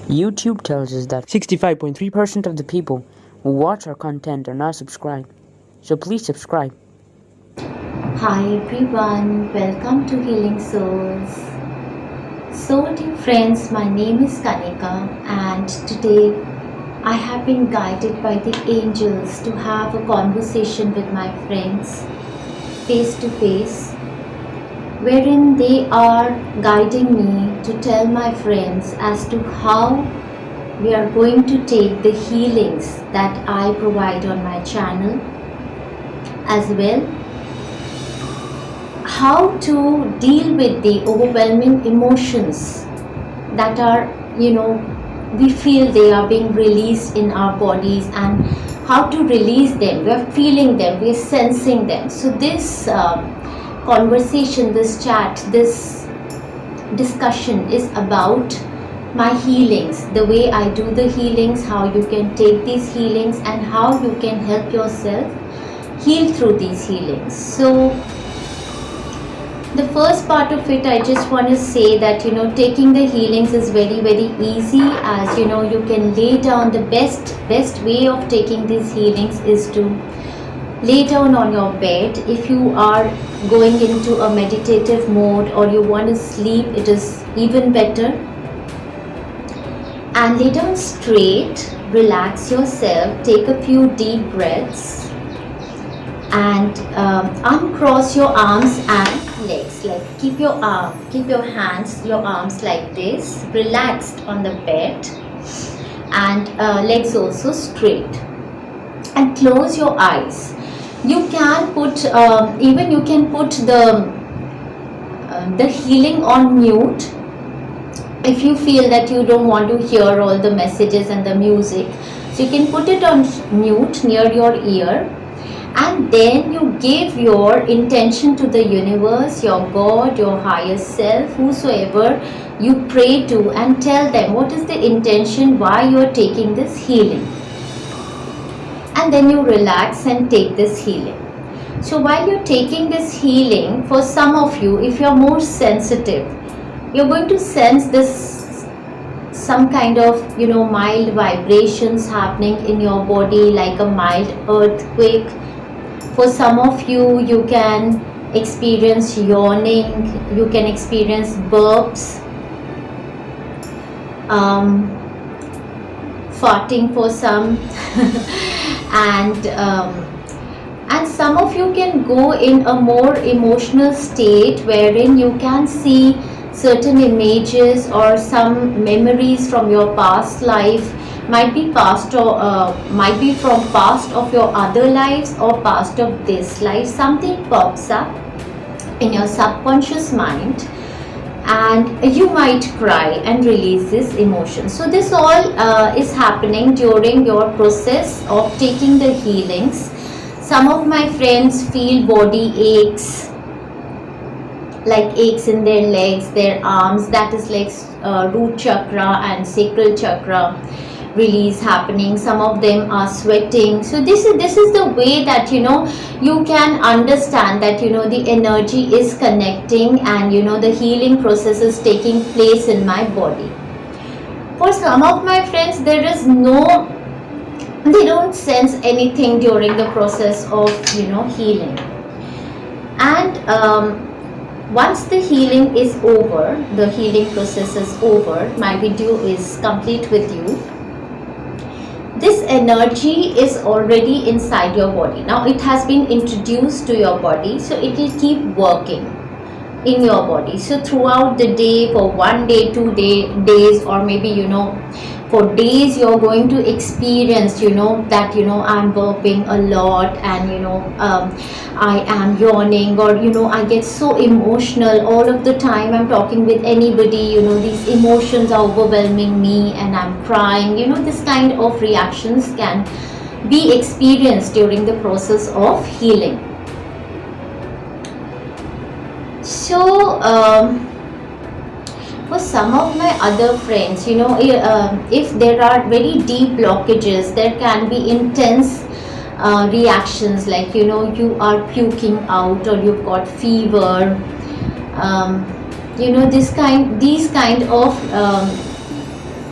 YouTube tells us that 65.3% of the people who watch our content are not subscribed. So please subscribe. Hi everyone, welcome to Healing Souls. So dear friends, my name is Kanika and today I have been guided by the angels to have a conversation with my friends face to face, wherein they are guiding me to tell my friends as to how we are going to take the healings that I provide on my channel, as well how to deal with the overwhelming emotions that are, we feel they are being released in our bodies, and how to release them. We are feeling them, we are sensing them. So this conversation, this chat, this discussion is about my healings, the way I do the healings, how you can take these healings, and how you can help yourself heal through these healings. So the first part of it, I just want to say that taking the healings is very easy, as you can lay down. The best way of taking these healings is to lay down on your bed. If you are going into a meditative mode or you want to sleep, it is even better. And lay down straight, relax yourself, take a few deep breaths, and uncross your arms and legs. Like keep your hands, your arms like this, relaxed on the bed, and legs also straight, and close your eyes. You can put you can put the healing on mute if you feel that you don't want to hear all the messages and the music. So you can put it on mute near your ear, and then you give your intention to the universe, your God, your higher self, whosoever you pray to, and tell them what is the intention, why you are taking this healing. And then you relax and take this healing. So while you're taking this healing, for some of you, if you're more sensitive, you're going to sense this some kind of mild vibrations happening in your body, like a mild earthquake. For some of you, you can experience yawning, you can experience burps, farting for some, and some of you can go in a more emotional state wherein you can see certain images or some memories from your past life. Might be past, or might be from past of your other lives or past of this life. Something pops up in your subconscious mind, and you might cry and release this emotion. So this all is happening during your process of taking the healings. Some of my friends feel body aches, like aches in their legs, their arms. That is like root chakra and sacral chakra release happening. Some of them are sweating. So this is the way that you can understand that the energy is connecting, and the healing process is taking place in my body. For some of my friends, they don't sense anything during the process of healing. And once the healing is over, the healing process is over, my video is complete with you, this energy is already inside your body. Now it has been introduced to your body, so it will keep working in your body. So throughout the day, for 1 day, 2 days, or maybe for days, you're going to experience that I'm burping a lot, and I am yawning, or I get so emotional all of the time. I'm talking with anybody, these emotions are overwhelming me and I'm crying. This kind of reactions can be experienced during the process of healing. So for some of my other friends, if there are very deep blockages, there can be intense reactions, like you are puking out, or you've got fever, these kind of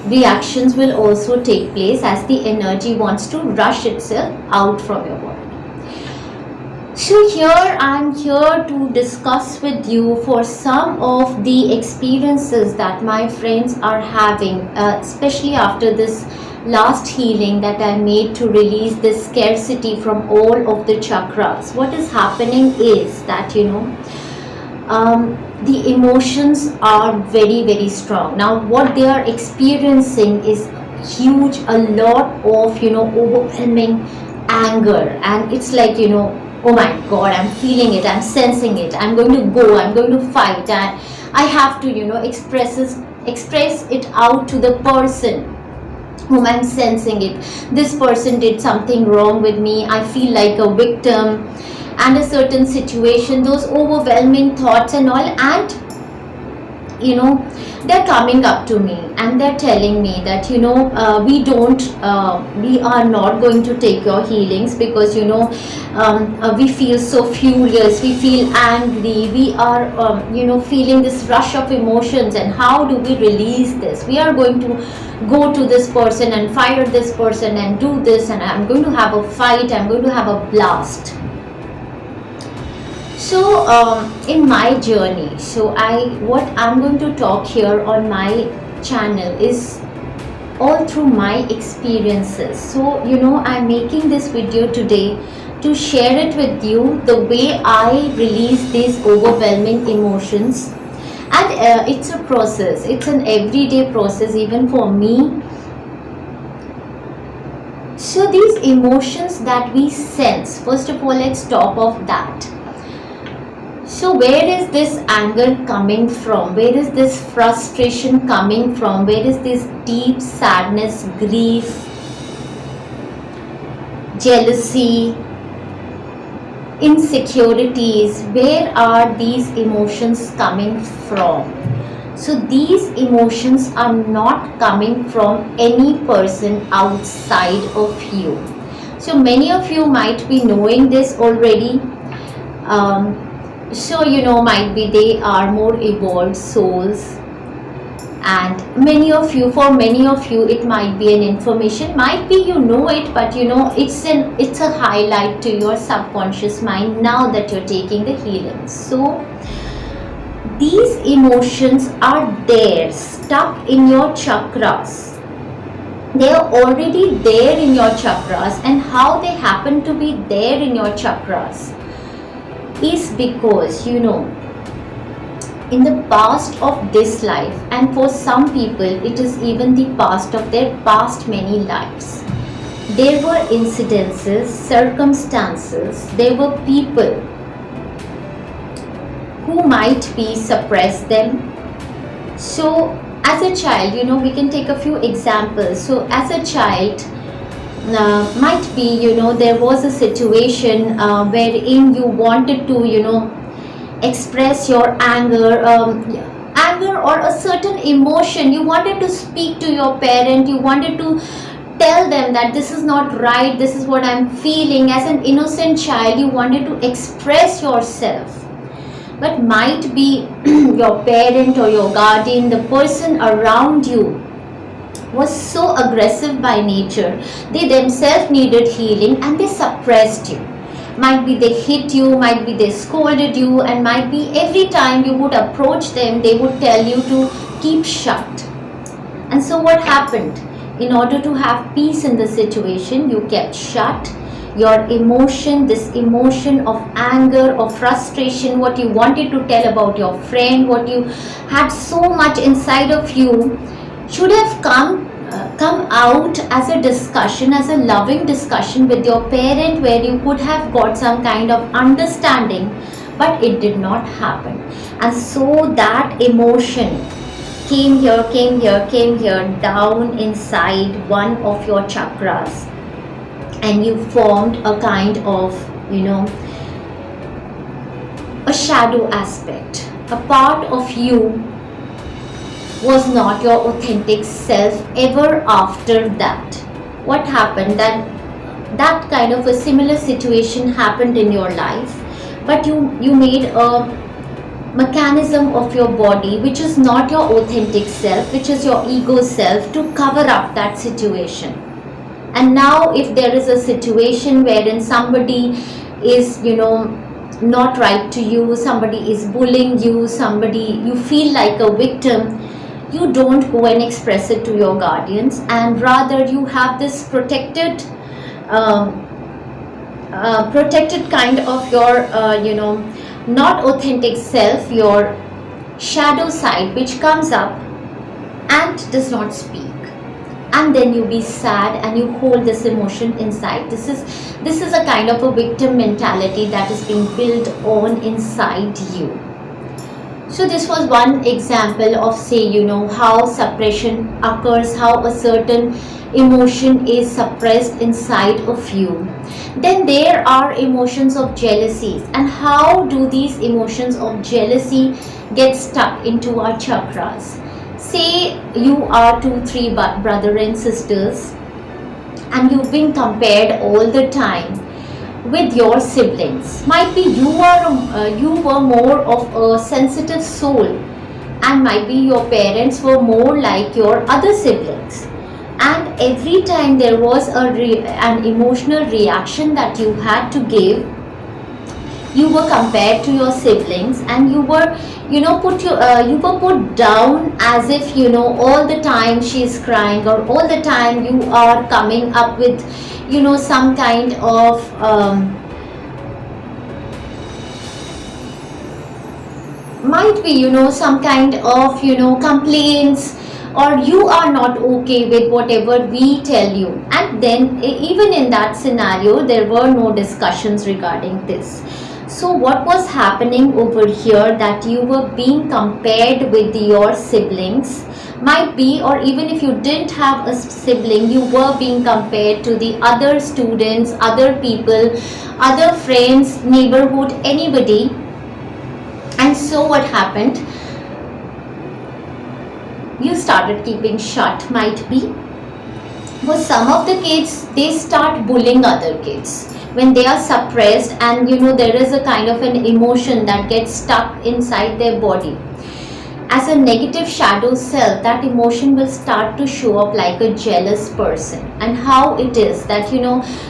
reactions will also take place as the energy wants to rush itself out from your body. So here I'm here to discuss with you for some of the experiences that my friends are having, especially after this last healing that I made to release this scarcity from all of the chakras. What is happening is that, the emotions are very, very strong. Now what they are experiencing is huge, a lot of, overwhelming anger, and it's like, oh my god, I'm feeling it, I'm sensing it, I'm going to go, I'm going to fight, and I have to, express it out to the person whom I'm sensing it. This person did something wrong with me, I feel like a victim, and a certain situation, those overwhelming thoughts and all, and they're coming up to me and they're telling me that we are not going to take your healings because we feel so furious, we feel angry, we are feeling this rush of emotions, and how do we release this? We are going to go to this person and fire this person and do this, and I'm going to have a fight, I'm going to have a blast. So in my journey, what I'm going to talk here on my channel is all through my experiences. So I'm making this video today to share it with you, the way I release these overwhelming emotions. And it's a process, it's an everyday process even for me. So these emotions that we sense, first of all, let's talk of that. So where is this anger coming from? Where is this frustration coming from? Where is this deep sadness, grief, jealousy, insecurities? Where are these emotions coming from? So these emotions are not coming from any person outside of you. So many of you might be knowing this already. So might be they are more evolved souls, and for many of you it might be an information, might be you know it, but it's a highlight to your subconscious mind now that you're taking the healing. So these emotions are there, stuck in your chakras. They are already there in your chakras, and how they happen to be there in your chakras is because in the past of this life, and for some people it is even the past of their past many lives, there were incidences, circumstances, there were people who might be suppressed them. So as a child, we can take a few examples. So as a child, might be there was a situation wherein you wanted to express your anger or a certain emotion. You wanted to speak to your parent, you wanted to tell them that this is not right, this is what I'm feeling. As an innocent child, you wanted to express yourself, but might be your parent or your guardian, the person around you, was so aggressive by nature. They themselves needed healing and they suppressed you. Might be they hit you, might be they scolded you, and might be every time you would approach them, they would tell you to keep shut. And so what happened? In order to have peace in the situation, you kept shut. Your emotion, this emotion of anger or frustration, what you wanted to tell about your friend, what you had so much inside of you, should have come out as a discussion, as a loving discussion with your parent, where you could have got some kind of understanding, but it did not happen. And so that emotion came here down inside one of your chakras, and you formed a kind of a shadow aspect. A part of you was not your authentic self ever after that. What happened? That kind of a similar situation happened in your life, but you made a mechanism of your body, which is not your authentic self, which is your ego self, to cover up that situation. And now if there is a situation wherein somebody is, not right to you, somebody is bullying you, somebody, you feel like a victim, you don't go and express it to your guardians, and rather you have this protected kind of your not authentic self, your shadow side, which comes up and does not speak. And then you be sad and you hold this emotion inside. This is a kind of a victim mentality that is being built on inside you. So this was one example of, say, how suppression occurs, how a certain emotion is suppressed inside of you. Then there are emotions of jealousy, and how do these emotions of jealousy get stuck into our chakras? Say you are 2-3 brother and sisters, and you've been compared all the time with your siblings. Might be you were more of a sensitive soul, and might be your parents were more like your other siblings. And every time there was an emotional reaction that you had to give, you were compared to your siblings, and you were put down, as if all the time she is crying, or all the time you are coming up with some kind of might be some kind of complaints, or you are not okay with whatever we tell you. And then even in that scenario there were no discussions regarding this. So what was happening over here, that you were being compared with your siblings, might be, or even if you didn't have a sibling, you were being compared to the other students, other people, other friends, neighborhood, anybody. And so what happened, you started keeping shut, might be. For some of the kids, they start bullying other kids when they are suppressed, and there is a kind of an emotion that gets stuck inside their body. As a negative shadow self, that emotion will start to show up like a jealous person. And how it is that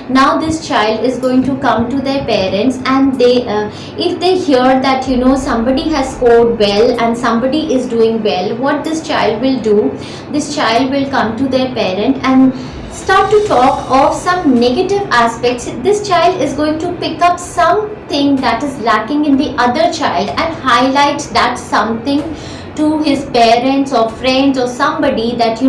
now this child is going to come to their parents, and they if they hear that somebody has scored well and somebody is doing well, what this child will do, this child will come to their parent and start to talk of some negative aspects. This child is going to pick up something that is lacking in the other child and highlight that something to his parents or friends or somebody, that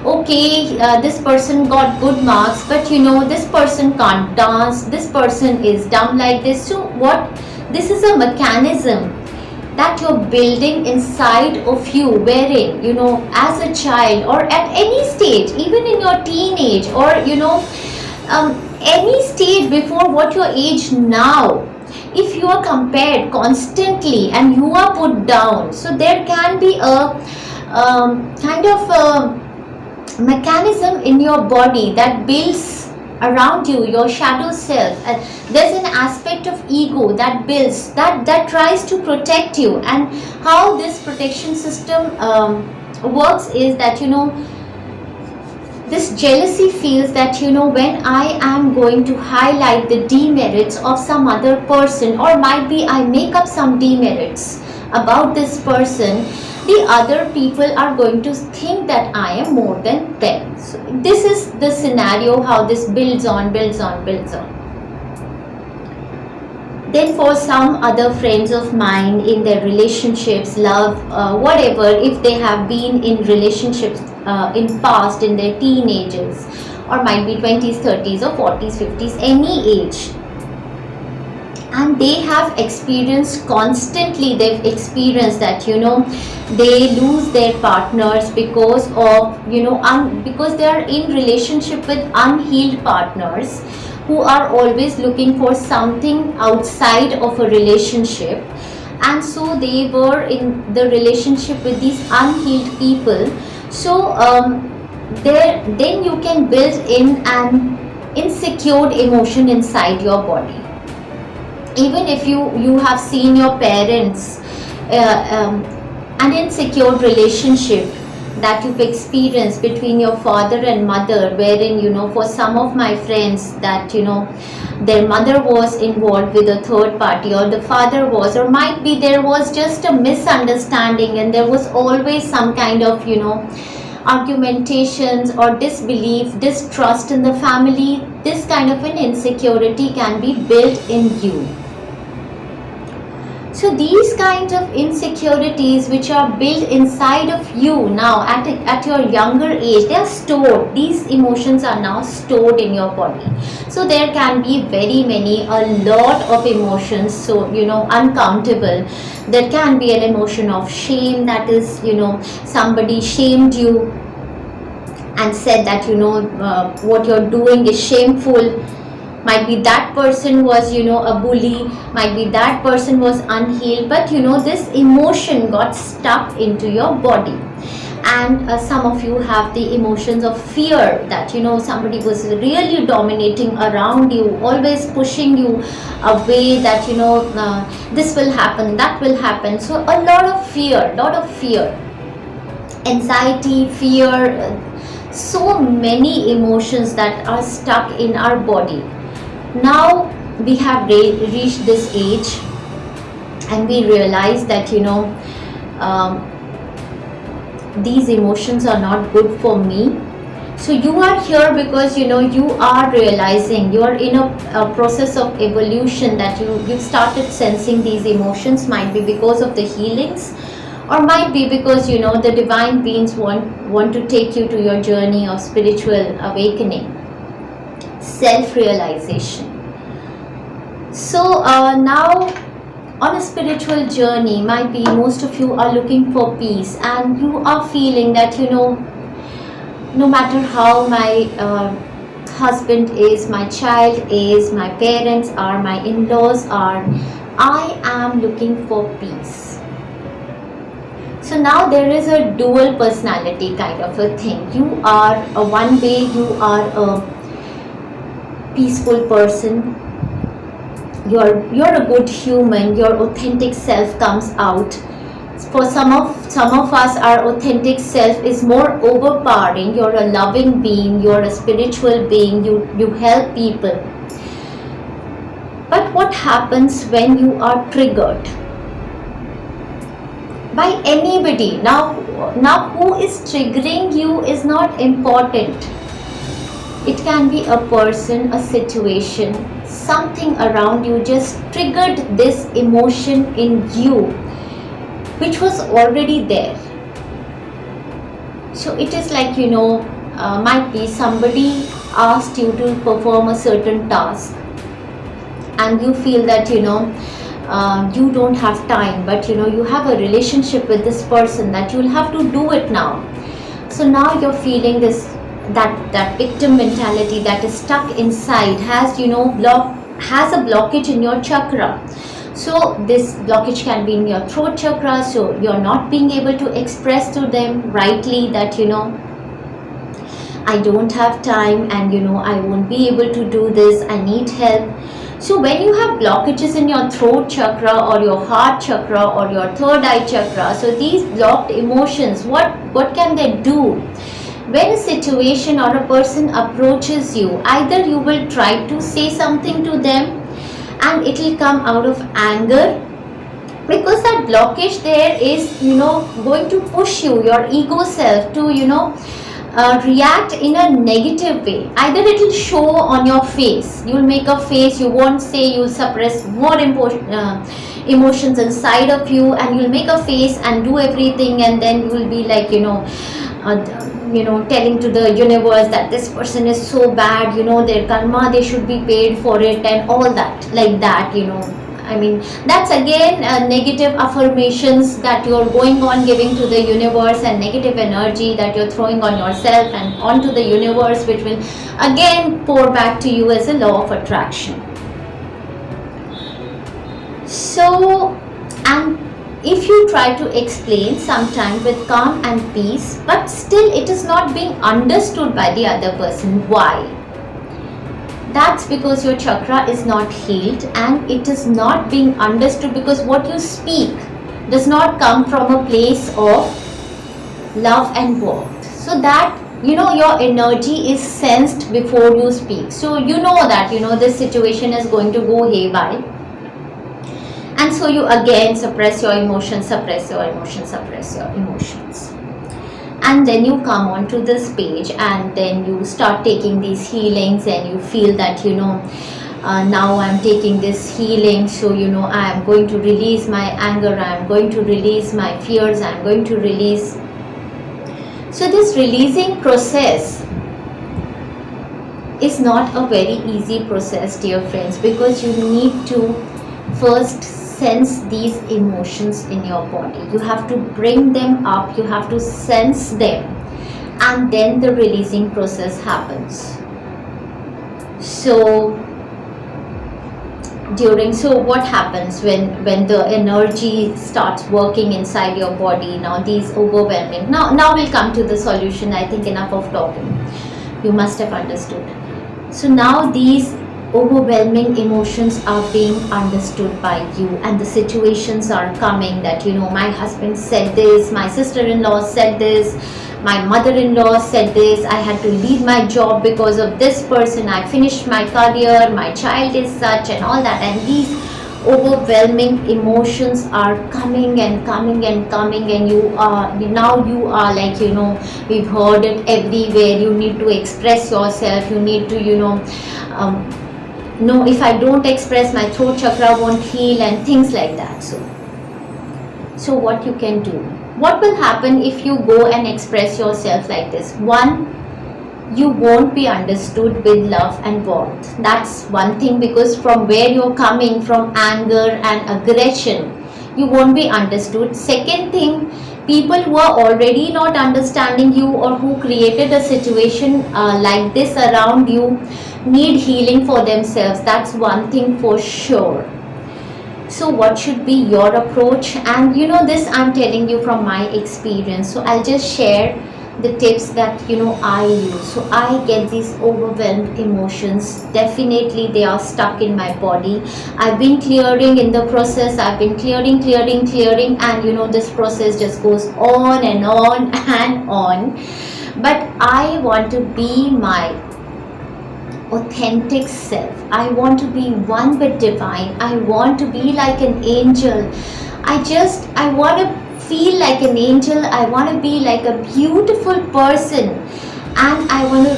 okay, this person got good marks, but this person can't dance, this person is dumb like this. So this is a mechanism that you're building inside of you, wherein as a child, or at any stage, even in your teenage, or any stage before what your age now, if you are compared constantly and you are put down, so there can be a kind of a mechanism in your body that builds around you, your shadow self, and there's an aspect of ego that builds, that tries to protect you. And how this protection system works is that this jealousy feels that when I am going to highlight the demerits of some other person, or might be I make up some demerits about this person, the other people are going to think that I am more than them. So this is the scenario, how this builds on. Then for some other friends of mine, in their relationships, love, whatever, if they have been in relationships in past, in their teenagers, or might be 20s, 30s or 40s, 50s, any age, and they have experienced constantly, they've experienced that they lose their partners because of because they are in relationship with unhealed partners who are always looking for something outside of a relationship. And so they were in the relationship with these unhealed people. So then you can build in an insecure emotion inside your body. Even if you have seen your parents an insecure relationship that you've experienced between your father and mother, wherein, for some of my friends, that, their mother was involved with a third party, or the father was, or might be there was just a misunderstanding, and there was always some kind of, argumentations or disbelief, distrust in the family. This kind of an insecurity can be built in you. So these kinds of insecurities which are built inside of you now at your younger age, they are stored. These emotions are now stored in your body. So there can be a lot of emotions, so uncountable. There can be an emotion of shame, that is, somebody shamed you and said that what you're doing is shameful. Might be that person was a bully, might be that person was unhealed, but this emotion got stuck into your body. And some of you have the emotions of fear, that somebody was really dominating around you, always pushing you away, that this will happen, that will happen. So a lot of fear, anxiety, fear, so many emotions that are stuck in our body. Now we have reached this age, and we realize that these emotions are not good for me. So you are here because you are realizing, you are in a process of evolution, that you've started sensing these emotions. Might be because of the healings, or might be because the divine beings want to take you to your journey of spiritual awakening, self-realization. So now on a spiritual journey, might be most of you are looking for peace, and you are feeling that no matter how my husband is, my child is, my parents are, my in-laws are, I am looking for peace. So now there is a dual personality kind of a thing. You are one way you are a peaceful person, you're a good human, your authentic self comes out. For some of us, our authentic self is more overpowering. You're a loving being, you're a spiritual being, you help people. But what happens when you are triggered by anybody? Now who is triggering you is not important. It can be a person, a situation, something around you just triggered this emotion in you, which was already there. So it is like, might be somebody asked you to perform a certain task, and you feel that you don't have time, but you have a relationship with this person that you'll have to do it now. So now you're feeling this, that victim mentality that is stuck inside, has has a blockage in your chakra. So this blockage can be in your throat chakra, so you're not being able to express to them rightly that I don't have time, and I won't be able to do this, I need help. So when you have blockages in your throat chakra, or your heart chakra, or your third eye chakra, so these blocked emotions, what can they do? When a situation or a person approaches you, either you will try to say something to them and it will come out of anger, because that blockage there is going to push you, your ego self, to react in a negative way. Either it will show on your face, you will make a face, you won't say, you will suppress more emotions inside of you, and you will make a face and do everything, and then you will be like telling to the universe that this person is so bad, their karma, they should be paid for it, and all that, like that. I mean, that's again negative affirmations that you're going on giving to the universe, and negative energy that you're throwing on yourself and onto the universe, which will again pour back to you as a law of attraction. So, and if you try to explain sometimes with calm and peace, but still it is not being understood by the other person. Why? That's because your chakra is not healed, and it is not being understood, because what you speak, does not come from a place of love and warmth. So that your energy is sensed before you speak. So you know that this situation is going to go haywire, and so you again suppress your emotions, and then you come onto this page, and then you start taking these healings, and you feel that now I'm taking this healing, so I am going to release my anger, I am going to release my fears, I am going to release. So this releasing process is not a very easy process, dear friends, because you need to first sense these emotions in your body. You have to bring them up, you have to sense them, and then the releasing process happens. So what happens when the energy starts working inside your body? Now these overwhelming, now we'll come to the solution. I think enough of talking, you must have understood. So now these overwhelming emotions are being understood by you, and the situations are coming that my husband said this, my sister-in-law said this, my mother-in-law said this, I had to leave my job because of this person, I finished my career, my child is such, and all that. And these overwhelming emotions are coming and coming and coming, and you are like we've heard it everywhere, you need to express yourself, you need to no, if I don't express, my throat chakra won't heal, and things like that. So what you can do, what will happen if you go and express yourself like this? One, you won't be understood with love and warmth. That's one thing, because from where you're coming, from anger and aggression, you won't be understood. Second thing, people who are already not understanding you, or who created a situation like this around you, need healing for themselves. That's one thing for sure. So what should be your approach? And this I'm telling you from my experience, so I'll just share the tips that I use. So I get these overwhelmed emotions, definitely they are stuck in my body. I've been clearing in the process, I've been clearing, and this process just goes on and on and on. But I want to be my authentic self. I want to be one with divine. I want to be like an angel. I want to feel like an angel. I want to be like a beautiful person, and I want to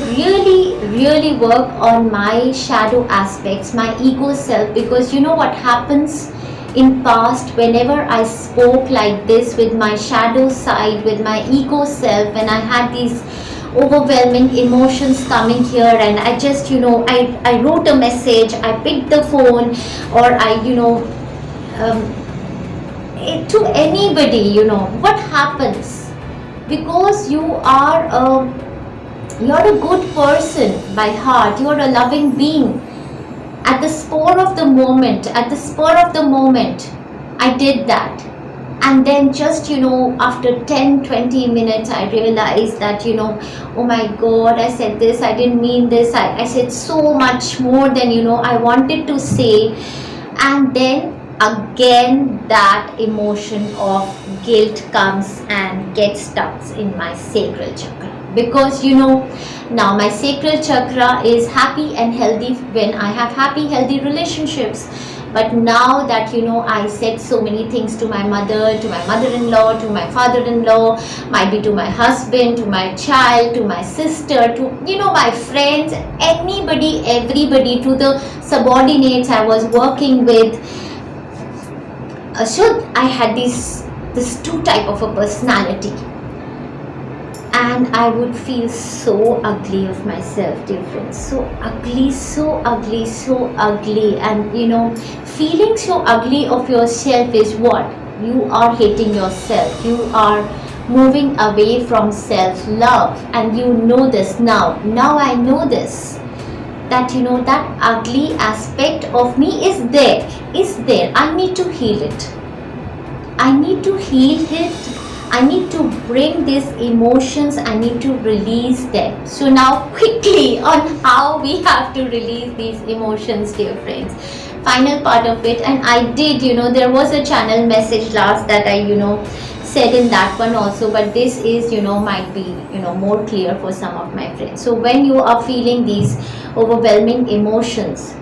really work on my shadow aspects, my ego self, because what happens in past, whenever I spoke like this with my shadow side, with my ego self, when I had these overwhelming emotions coming here, and I just I wrote a message, I picked the phone, or I to anybody, what happens? Because you're a good person by heart, you're a loving being. At the spur of the moment, I did that. And then just after 10-20 minutes, I realized that oh my god, I said this, I didn't mean this, I said so much more than I wanted to say. And then again that emotion of guilt comes and gets stuck in my sacral chakra, because now my sacral chakra is happy and healthy when I have happy healthy relationships. But now that I said so many things to my mother, to my mother-in-law, to my father-in-law, might be to my husband, to my child, to my sister, to my friends, anybody, everybody, to the subordinates I was working with. So I had this two type of a personality, and I would feel so ugly of myself, dear friends, so ugly. And feeling so ugly of yourself is what? You are hating yourself, you are moving away from self-love, and this now I know this, that that ugly aspect of me is there. I need to heal it, I need to bring these emotions, I need to release them. So now quickly on how we have to release these emotions, dear friends. final part of it. And I did, there was a channel message last that I said in that one also, but this is might be more clear for some of my friends. So when you are feeling these overwhelming emotions,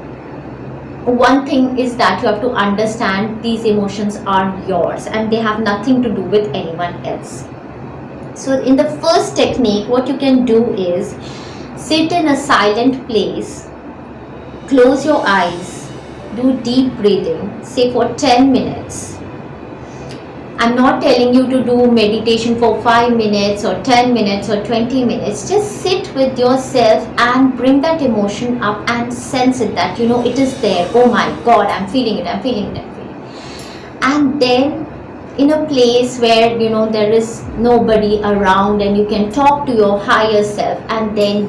one thing is that you have to understand these emotions are yours and they have nothing to do with anyone else. So in the first technique, what you can do is sit in a silent place, close your eyes, do deep breathing, say for 10 minutes. I'm not telling you to do meditation for 5 minutes or 10 minutes or 20 minutes. Just sit with yourself and bring that emotion up and sense it, that it is there. Oh my God, I'm feeling it, I'm feeling it, I'm feeling it. And then in a place where there is nobody around and you can talk to your higher self, and then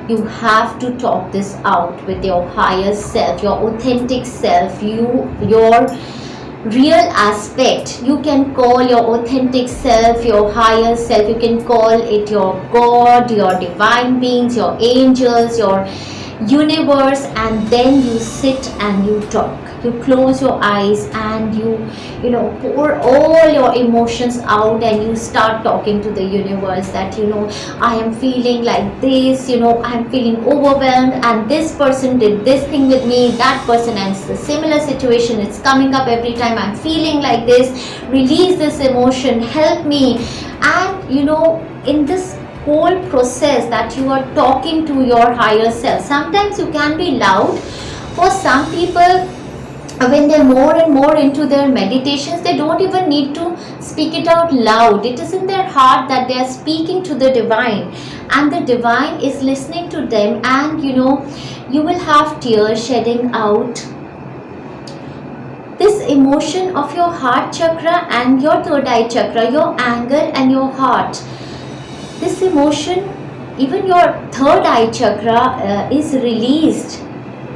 you have to talk this out with your higher self, your authentic self, your real aspect. You can call your authentic self your higher self, you can call it your God, your divine beings, your angels, your universe, and then you sit and you talk. You close your eyes and you pour all your emotions out, and you start talking to the universe that I am feeling like this, I'm feeling overwhelmed, and this person did this thing with me, that person, and it's a similar situation, it's coming up every time I'm feeling like this. Release this emotion, help me. And in this whole process that you are talking to your higher self, sometimes you can be loud. For some people, when they're more and more into their meditations, they don't even need to speak it out loud. It is in their heart that they are speaking to the divine, and the divine is listening to them. And you will have tears shedding out. This emotion of your heart chakra and your third eye chakra, your anger and your heart, this emotion, even your third eye chakra is released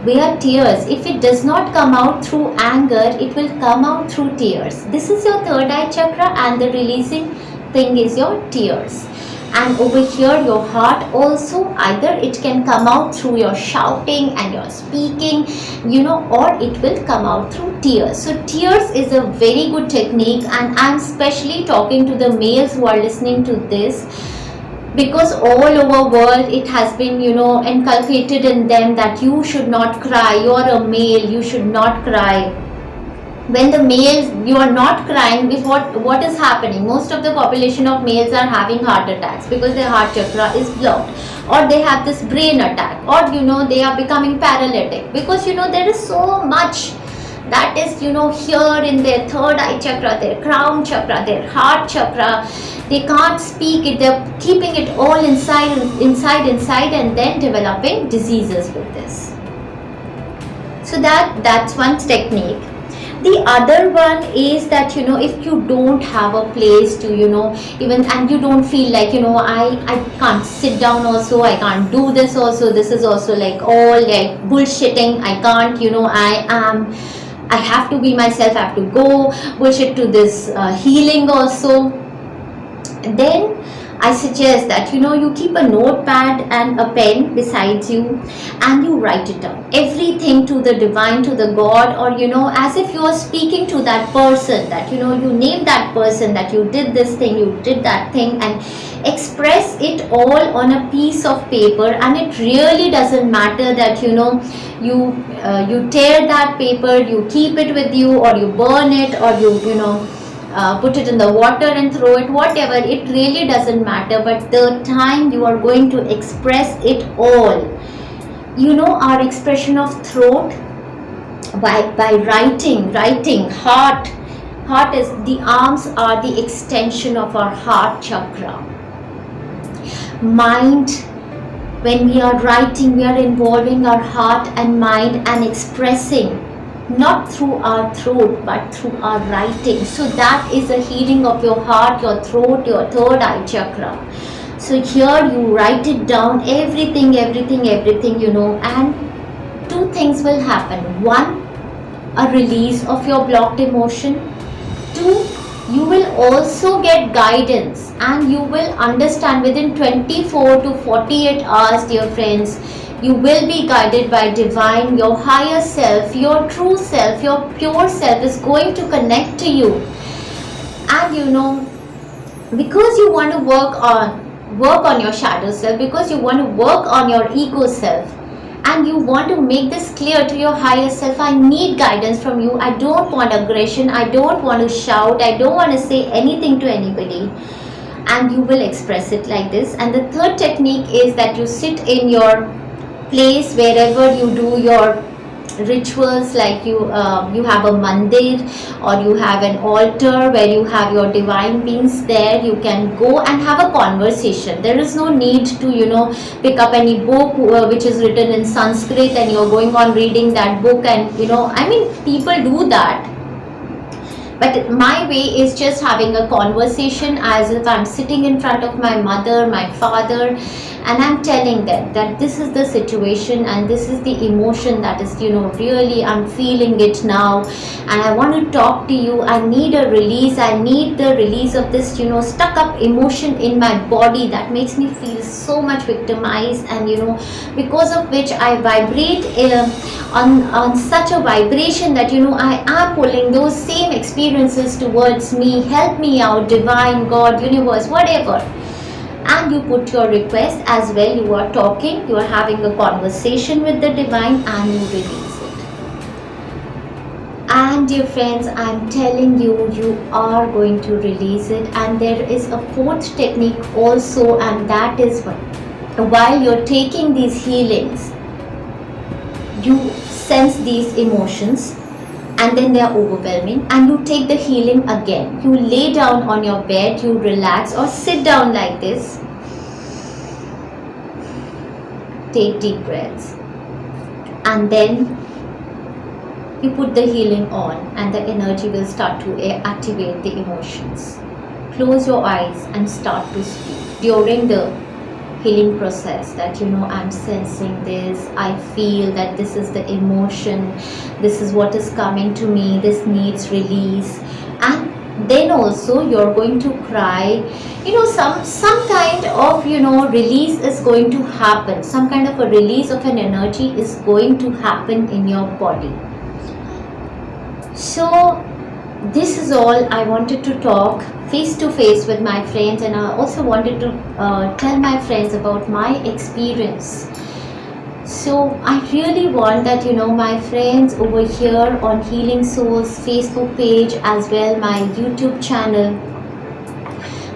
via tears. If it does not come out through anger, it will come out through tears. This is your third eye chakra, and the releasing thing is your tears. And over here, your heart also, either it can come out through your shouting and your speaking, or it will come out through tears. So tears is a very good technique, and I'm especially talking to the males who are listening to this, because all over world it has been inculcated in them that you should not cry, you are a male, you should not cry. When the males, you are not crying, with what is happening? Most of the population of males are having heart attacks because their heart chakra is blocked, or they have this brain attack, or they are becoming paralytic, because there is so much that is here in their third eye chakra, their crown chakra, their heart chakra. They can't speak it, they're keeping it all inside, and then developing diseases with this. So that's one technique. The other one is that if you don't have a place to even, and you don't feel like I can't sit down also, I can't do this also, this is also like all like bullshitting, I can't, I have to be myself, I have to go bullshit to this healing also, then I suggest that you keep a notepad and a pen beside you, and you write it down, everything to the divine, to the God, or as if you are speaking to that person, that you name that person, that you did this thing, you did that thing, and express it all on a piece of paper. And it really doesn't matter that you tear that paper, you keep it with you, or you burn it, or you put it in the water and throw it, whatever, it really doesn't matter. But the time you are going to express it all, our expression of throat, by writing, heart is, the arms are the extension of our heart chakra. Mind, when we are writing, we are involving our heart and mind and expressing, not through our throat but through our writing. So that is a healing of your heart, your throat, your third eye chakra. So here you write it down, everything, and two things will happen. One, a release of your blocked emotion. Two, you will also get guidance, and you will understand within 24 to 48 hours, dear friends, You will be guided by divine. Your higher self, your true self, your pure self is going to connect to you. And because you want to work on your shadow self, because you want to work on your ego self, and you want to make this clear to your higher self, I need guidance from you. I don't want aggression. I don't want to shout. I don't want to say anything to anybody. And you will express it like this. And the third technique is that you sit in your place wherever you do your rituals, like you have a mandir or you have an altar where you have your divine beings there. You can go and have a conversation. There is no need to pick up any book which is written in Sanskrit and you're going on reading that book, and people do that. But my way is just having a conversation as if I'm sitting in front of my mother, my father, and I'm telling them that this is the situation and this is the emotion that is, really I'm feeling it now, and I want to talk to you. I need a release. I need the release of this, stuck up emotion in my body that makes me feel so much victimized, and because of which I vibrate on such a vibration that I am pulling those same experiences towards me. Help me out, divine, God, universe, whatever. And you put your request as well. You are talking, you are having a conversation with the divine, and you release it. And dear friends, I'm telling you, you are going to release it. And there is a fourth technique also, and that is while you're taking these healings, you sense these emotions and then they are overwhelming, and you take the healing again. You lay down on your bed, you relax, or sit down like this. Take deep breaths, and then you put the healing on, and the energy will start to activate the emotions. Close your eyes and start to speak during the healing process that I'm sensing this, I feel that this is the emotion, this is what is coming to me, this needs release. And then also you're going to cry. Some kind of release is going to happen. Some kind of a release of an energy is going to happen in your body. So this is all I wanted to talk face to face with my friends, and I also wanted to tell my friends about my experience. So I really want that my friends over here on Healing Souls Facebook page as well my YouTube channel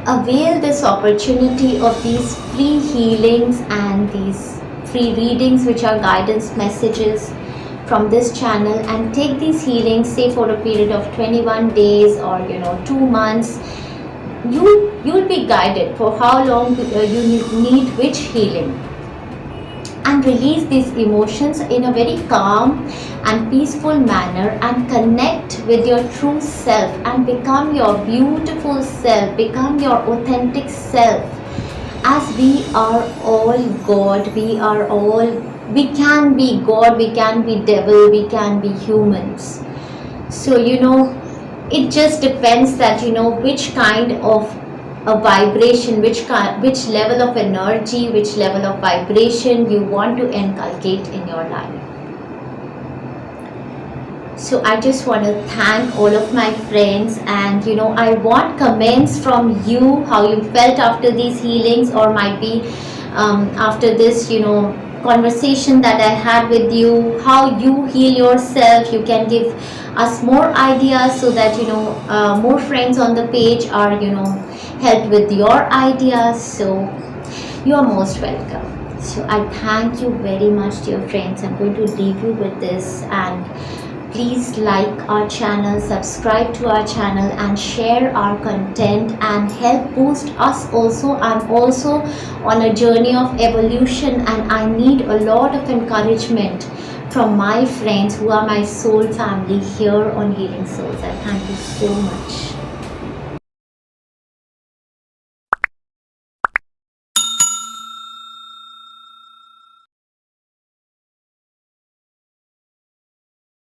avail this opportunity of these free healings and these free readings, which are guidance messages from this channel, and take these healings, say for a period of 21 days or 2 months. You'll be guided for how long you need which healing, and release these emotions in a very calm and peaceful manner, and connect with your true self and become your beautiful self, become your authentic self. As we are all God, we can be God, we can be devil, we can be humans. So it just depends that which kind of a vibration, which level of energy, which level of vibration you want to inculcate in your life. So I just want to thank all of my friends, and I want comments from you, how you felt after these healings, or might be after this conversation that I had with you, how you heal yourself. You can give us more ideas so that more friends on the page are helped with your ideas. So you are most welcome. So I thank you very much, dear friends. I'm going to leave you with this, and please like our channel, subscribe to our channel, and share our content and help boost us also. I'm also on a journey of evolution, and I need a lot of encouragement from my friends who are my soul family here on Healing Souls. I thank you so much.